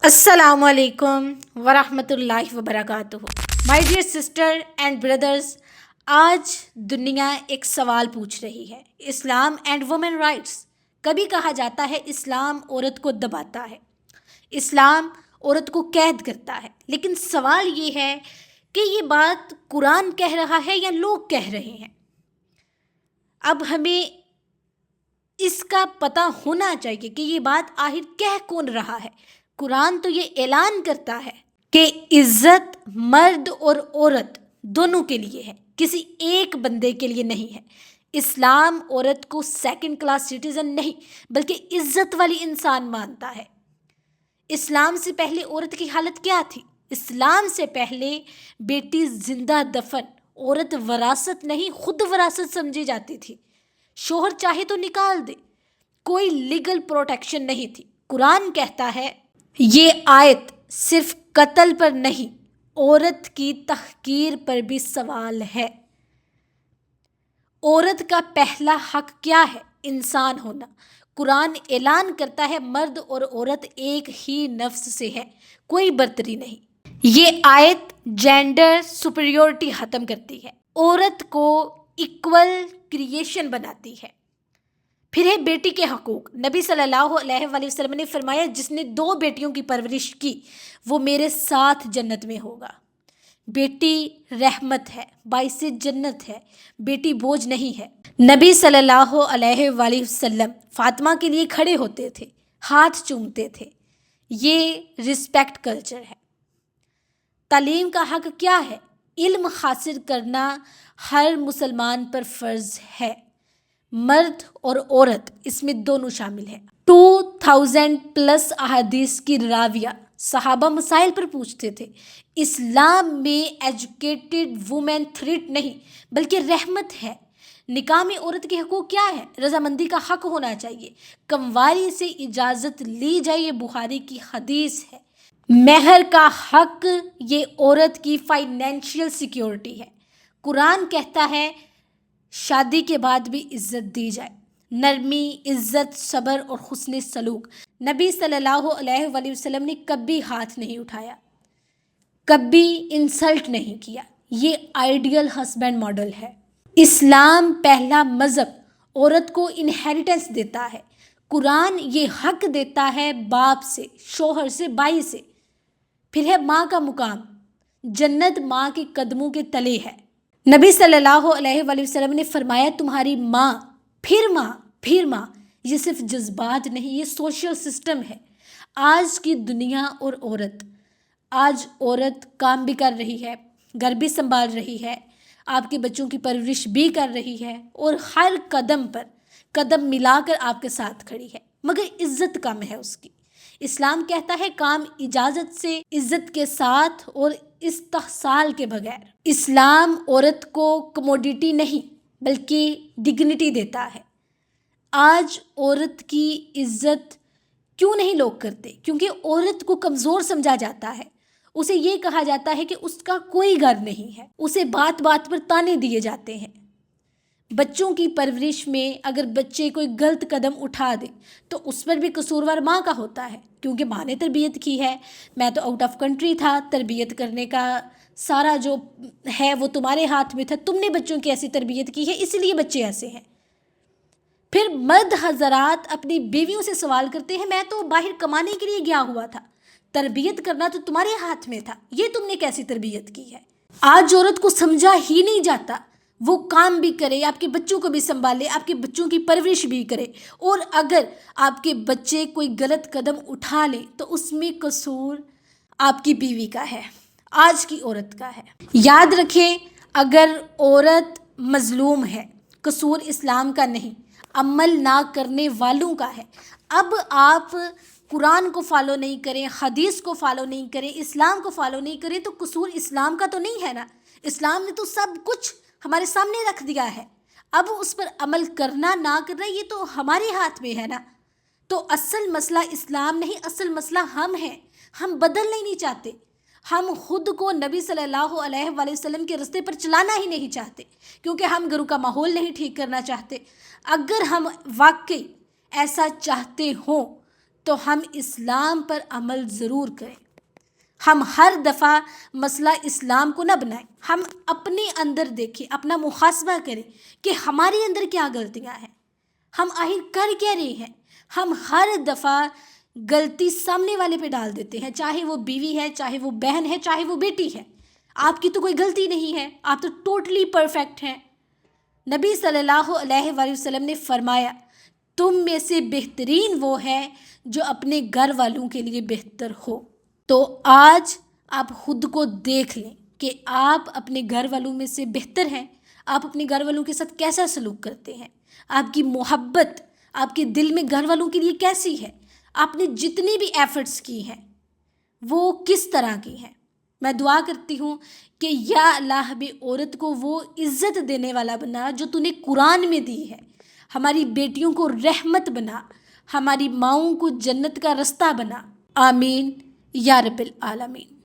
السلام علیکم ورحمۃ اللہ وبرکاتہ. My dear sister and brothers, آج دنیا ایک سوال پوچھ رہی ہے، اسلام اینڈ وومن رائٹس. کبھی کہا جاتا ہے اسلام عورت کو دباتا ہے، اسلام عورت کو قید کرتا ہے، لیکن سوال یہ ہے کہ یہ بات قرآن کہہ رہا ہے یا لوگ کہہ رہے ہیں. اب ہمیں اس کا پتہ ہونا چاہیے کہ یہ بات آخر کہہ کون رہا ہے. قرآن تو یہ اعلان کرتا ہے کہ عزت مرد اور عورت دونوں کے لیے ہے، کسی ایک بندے کے لیے نہیں ہے. اسلام عورت کو سیکنڈ کلاس سٹیزن نہیں بلکہ عزت والی انسان مانتا ہے. اسلام سے پہلے عورت کی حالت کیا تھی؟ اسلام سے پہلے بیٹی زندہ دفن، عورت وراثت نہیں خود وراثت سمجھی جاتی تھی. شوہر چاہے تو نکال دے، کوئی لیگل پروٹیکشن نہیں تھی. قرآن کہتا ہے یہ آیت صرف قتل پر نہیں، عورت کی تحقیر پر بھی سوال ہے. عورت کا پہلا حق کیا ہے؟ انسان ہونا. قرآن اعلان کرتا ہے مرد اور عورت ایک ہی نفس سے ہے، کوئی برتری نہیں. یہ آیت جینڈر سپریورٹی ختم کرتی ہے، عورت کو ایکول کریشن بناتی ہے. پھر ہے بیٹی کے حقوق. نبی صلی اللہ علیہ وآلہ وسلم نے فرمایا جس نے 2 بیٹیوں کی پرورش کی وہ میرے ساتھ جنت میں ہوگا. بیٹی رحمت ہے، باعث جنت ہے، بیٹی بوجھ نہیں ہے. نبی صلی اللہ علیہ وآلہ وسلم فاطمہ کے لیے کھڑے ہوتے تھے، ہاتھ چومتے تھے. یہ رسپیکٹ کلچر ہے. تعلیم کا حق کیا ہے؟ علم حاصل کرنا ہر مسلمان پر فرض ہے. مرد اور عورت اس میں دونوں شامل ہیں. 2000+ احادیث کی راویہ صحابہ مسائل پر پوچھتے تھے. اسلام میں ایجوکیٹڈ وومن تھریٹ نہیں بلکہ رحمت ہے. نکاح میں عورت کے حقوق کیا ہے؟ رضامندی کا حق ہونا چاہیے، کنواری سے اجازت لی جائے، یہ بخاری کی حدیث ہے. مہر کا حق، یہ عورت کی فائنینشیل سیکیورٹی ہے. قرآن کہتا ہے شادی کے بعد بھی عزت دی جائے، نرمی، عزت، صبر اور حسن سلوک. نبی صلی اللہ علیہ وآلہ وسلم نے کبھی ہاتھ نہیں اٹھایا، کبھی انسلٹ نہیں کیا. یہ آئیڈیل ہسبینڈ ماڈل ہے. اسلام پہلا مذہب عورت کو انہیریٹنس دیتا ہے. قرآن یہ حق دیتا ہے باپ سے، شوہر سے، بھائی سے. پھر ہے ماں کا مقام. جنت ماں کے قدموں کے تلے ہے. نبی صلی اللہ علیہ وآلہ وسلم نے فرمایا تمہاری ماں، پھر ماں، پھر ماں. یہ صرف جذبات نہیں، یہ سوشل سسٹم ہے. آج کی دنیا اور عورت، آج عورت کام بھی کر رہی ہے، گھر بھی سنبھال رہی ہے، آپ کے بچوں کی پرورش بھی کر رہی ہے اور ہر قدم پر قدم ملا کر آپ کے ساتھ کھڑی ہے، مگر عزت کم ہے اس کی. اسلام کہتا ہے کام اجازت سے، عزت کے ساتھ اور استحصال کے بغیر. اسلام عورت کو کموڈیٹی نہیں بلکہ ڈگنیٹی دیتا ہے. آج عورت کی عزت کیوں نہیں لوگ کرتے؟ کیونکہ عورت کو کمزور سمجھا جاتا ہے. اسے یہ کہا جاتا ہے کہ اس کا کوئی گھر نہیں ہے. اسے بات بات پر تانے دیے جاتے ہیں. بچوں کی پرورش میں اگر بچے کوئی غلط قدم اٹھا دے تو اس پر بھی قصوروار ماں کا ہوتا ہے، کیونکہ ماں نے تربیت کی ہے. میں تو آؤٹ آف کنٹری تھا، تربیت کرنے کا سارا جو ہے وہ تمہارے ہاتھ میں تھا، تم نے بچوں کی ایسی تربیت کی ہے اس لیے بچے ایسے ہیں. پھر مرد حضرات اپنی بیویوں سے سوال کرتے ہیں میں تو باہر کمانے کے لیے گیا ہوا تھا، تربیت کرنا تو تمہارے ہاتھ میں تھا، یہ تم نے کیسی تربیت کی ہے؟ آج عورت کو سمجھا ہی نہیں جاتا. وہ کام بھی کرے، آپ کے بچوں کو بھی سنبھالے، آپ کے بچوں کی پرورش بھی کرے، اور اگر آپ کے بچے کوئی غلط قدم اٹھا لے تو اس میں قصور آپ کی بیوی کا ہے، آج کی عورت کا ہے. یاد رکھیں اگر عورت مظلوم ہے، قصور اسلام کا نہیں، عمل نہ کرنے والوں کا ہے. اب آپ قرآن کو فالو نہیں کریں، حدیث کو فالو نہیں کریں، اسلام کو فالو نہیں کریں تو قصور اسلام کا تو نہیں ہے نا. اسلام نے تو سب کچھ ہمارے سامنے رکھ دیا ہے، اب اس پر عمل کرنا نہ کرنا یہ تو ہمارے ہاتھ میں ہے نا. تو اصل مسئلہ اسلام نہیں، اصل مسئلہ ہم ہیں. ہم بدلنا ہی نہیں چاہتے، ہم خود کو نبی صلی اللہ علیہ وآلہ وسلم کے رستے پر چلانا ہی نہیں چاہتے، کیونکہ ہم گھروں کا ماحول نہیں ٹھیک کرنا چاہتے. اگر ہم واقعی ایسا چاہتے ہوں تو ہم اسلام پر عمل ضرور کریں. ہم ہر دفعہ مسئلہ اسلام کو نہ بنائیں. ہم اپنے اندر دیکھیں، اپنا محاسبہ کریں کہ ہمارے اندر کیا غلطیاں ہیں، ہم آخر کر کیا رہے ہیں. ہم ہر دفعہ غلطی سامنے والے پہ ڈال دیتے ہیں، چاہے وہ بیوی ہے، چاہے وہ بہن ہے، چاہے وہ بیٹی ہے. آپ کی تو کوئی غلطی نہیں ہے، آپ تو ٹوٹلی پرفیکٹ ہیں. نبی صلی اللہ علیہ وآلہ وسلم نے فرمایا تم میں سے بہترین وہ ہے جو اپنے گھر والوں کے لیے بہتر ہو. تو آج آپ خود کو دیکھ لیں کہ آپ اپنے گھر والوں میں سے بہتر ہیں. آپ اپنے گھر والوں کے ساتھ کیسا سلوک کرتے ہیں، آپ کی محبت آپ کے دل میں گھر والوں کے لیے کیسی ہے، آپ نے جتنی بھی ایفرٹس کی ہیں وہ کس طرح کی ہیں. میں دعا کرتی ہوں کہ یا اللہ بھی عورت کو وہ عزت دینے والا بنا جو تو نے قرآن میں دی ہے. ہماری بیٹیوں کو رحمت بنا، ہماری ماؤں کو جنت کا رستہ بنا. آمین یا رب العالمین.